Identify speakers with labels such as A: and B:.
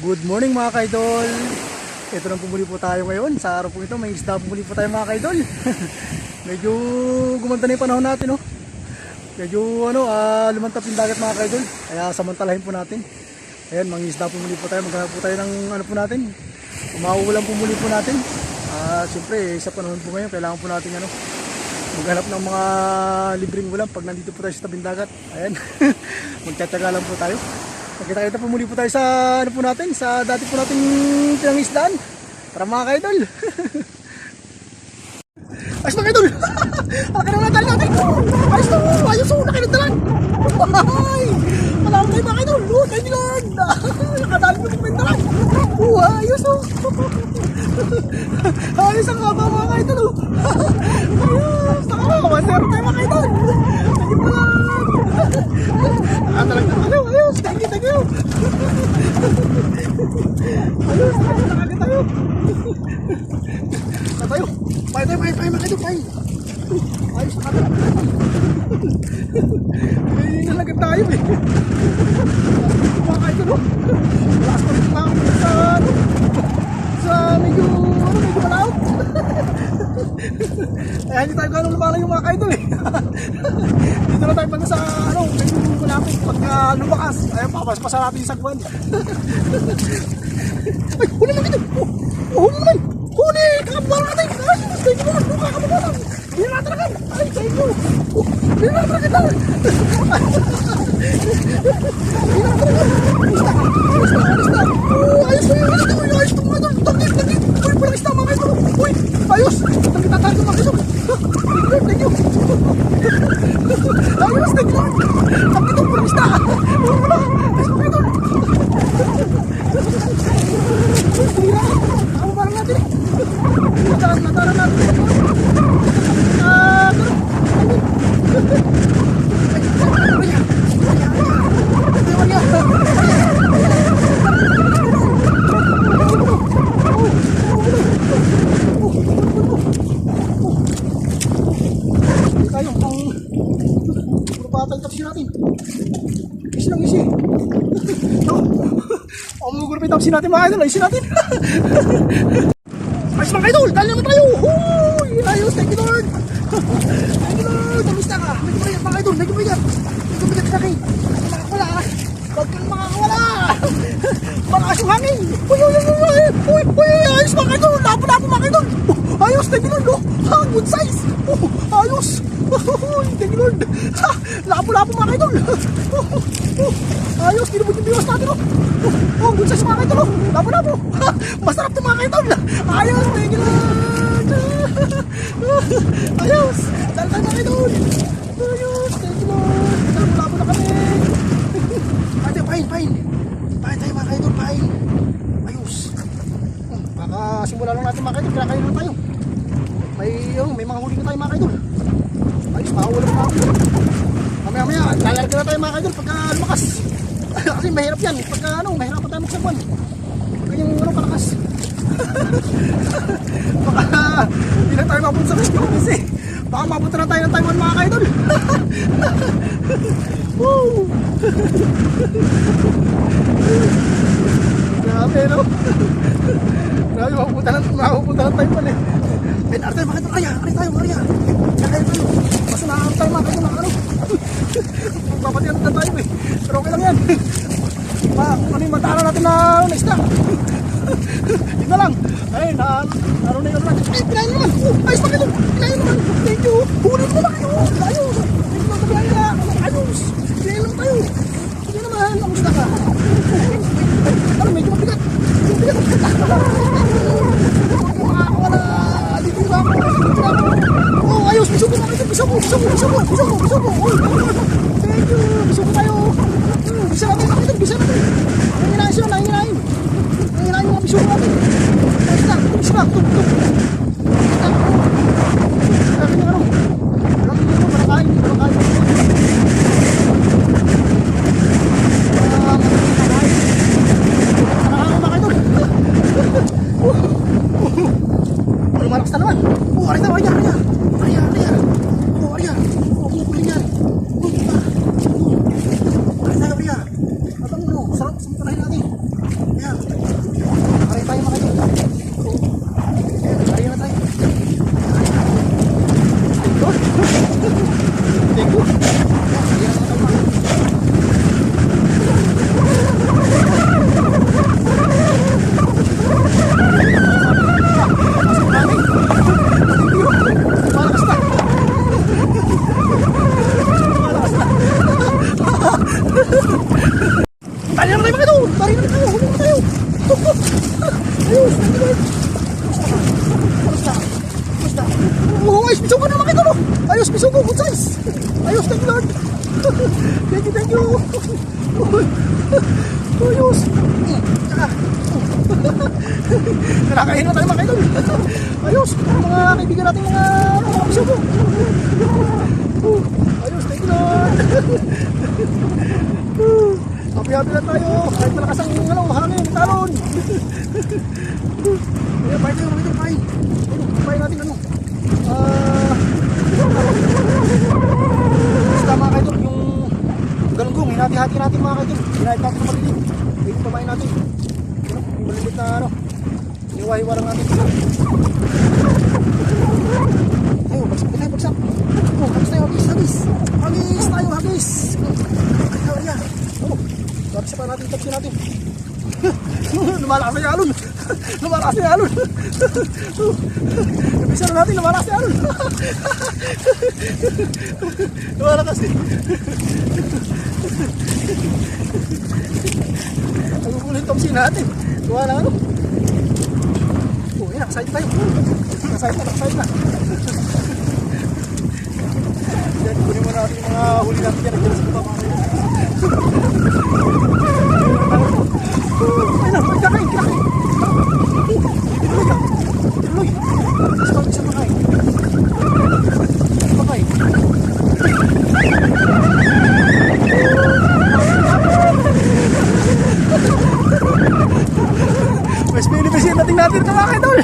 A: Good morning mga kaidol. Ito lang pumuli po tayo ngayon. Sa araw po ito may isda pumuli po tayo mga kaidol. Medyo gumanda na yung panahon natin, no? Medyo lumantap yung dagat mga kaidol. Kaya samantalahin po natin. Ayan, mga isda pumuli po tayo. Maghanap po tayo ng ano po natin. Umauulan pumuli po natin. Siyempre sa panahon po ngayon kailangan po natin maghanap ng mga libreng ulam pag nandito po tayo sa tabing dagat. Ayan. Magtsatsaga lang po tayo. Kita-kita po muli po tayo sa ano po natin, sa dati po nating pinangisdaan. Tara mga kaidol. Ayos mga kaidol. Alaka na natin natin. Ayos na. Ayos na. Nakinagdalan. Ay. Malawag tayo mga kaidol. Kaibigan. Nakadali mo ng dalan. Ayos o. Ayos ang haba mga kaidol. Ayos. Masero tayo mga kaidol. Sige pa lang. Talagang ayos. Thank you. Ayos. Nakagad tayo. Tayo. Pahay mga kaidol. Ayos na kagad. Nalagad tayo eh. Mga kaidol o. Lakas pa rin lang sa medyo malaot. Eh hindi tayo gano'ng lumala yung mga kaidol eh. Dito na tayo pag sa medyo malapit pagka lumakas. Ayun papaspasan natin yung sagwan. Ay huli lang ito. Huli naman. Huli kakabala natin. Ay thank you naman. Kakabala. Hindi na natin. Ay thank you. Hindi na natin. Ayos mga idol. Tagit. Uy, parang isda mga idol. Uy, ayos. Tagit mga idol. Thank you. Ayos, thank you. Tagit ang parang isda. Ayos mga idol. Ako parang natin. Nataran natin. Tapos natin mga idol, ayusin natin. Ayos mga idol, dali naman tayo. Huy, ayos, thank you Lord. Thank you Lord, namista ka. Medyo mabigat mga idol, medyo mabigat sa akin. Makakawala, huwag kang makakawala. Malakas yung hangin. Uy, ayos mga idol, lapo mga idol. Ayos, thank you Lord, good size. Ayos, thank you Lord. Lapo mga idol. Ayos, kinubod yung biwas natin. Good size mga kaidol. Lapo. Masarap ito mga kaidol. Ayos, thank you Lord. Ayos, dahil tayo mga kaidol. Ayos, thank you Lord. Lapo na kami. Pahin tayo mga kaidol, pahin. Ayos. Baka simula lang natin mga kaidol, kinakain lang tayo. May mga huli na tayo mga kaidol. Ayos, makaulam na ako. Mamaya, lalarga na tayo mga kaidol pagka lumakas. Kasi mahirap yan, pagka mahirapan tayo magsagwan. Pagka yung kalakas. Baka hindi na tayo mabunod sa video kasi baka mabuta na tayo ng Taiwan mga kaidol. Woo! Grabe no? Grabe, mapupunta ng Taiwan eh. Pinarte tayo mga kaidol, Arya. Basta nakakam tayo mga kaidol, magpapatiyan na tayo eh. Pero okay lang yan. Kung ano yung matara natin na isda. Yun na lang. Ayun, naroon na yun naman. Ay, pinayin naman. Ayos pa kayo. Pinayin naman. Thank you. Huli naman kayo. Ayos. Thank you naman sa ayos. Pinayin naman tayo. Sige naman. Kamusta ka? Ano, medyo mabigat. Makakawala. Dito na ako. Oh, ayos. Biso ko. Thank you. Biso ko tayo. Bisa natin. Nanginain yung biso natin. Bisa na. Tuk. Sabi na malakain. Malakas na naman. Arya. Pumupuling yan. Arya. Sarap, samantalahin natin. Ayan. thank you. Ayos. Nakakain na tayo mga kaidol. Ayos. Mga kaibigan natin mga kapsyo po. Ayos, thank you Lord. Happy lang tayo. Kahit malakas ang hangin, talon. Ayan, pahay tayo, pahay. Pahay natin ano. Basta mga kaidol, yung galunggong, hinati-hati natin mga kaidol. Hinahit natin na malilit. Ayun, pamahin natin. Yung malilit na ano. Hiwa-hiwa lang natin. Ayun, bagsak. Oh, hagis tayo, hagis. Hagis tayo, hagis. Ayan. Oh, tapos pa natin, tapos natin. Lumalakas na yung alon. Lumalakas na yung alon. Nabisa na natin, lumalakas na yung alon. Lumalakas eh. Ang kukulit topsin natin. Gawa na ano. Oh, yan, nakasayit tayo. Nakasayit na. Yan, kunin mo natin yung mga huli natin yan. Nagdala sa baba mga kayo. Ay na, kinakain. Tuloy. Isa makain. Makain. Mas pinipisiin natin ito mga kaidol.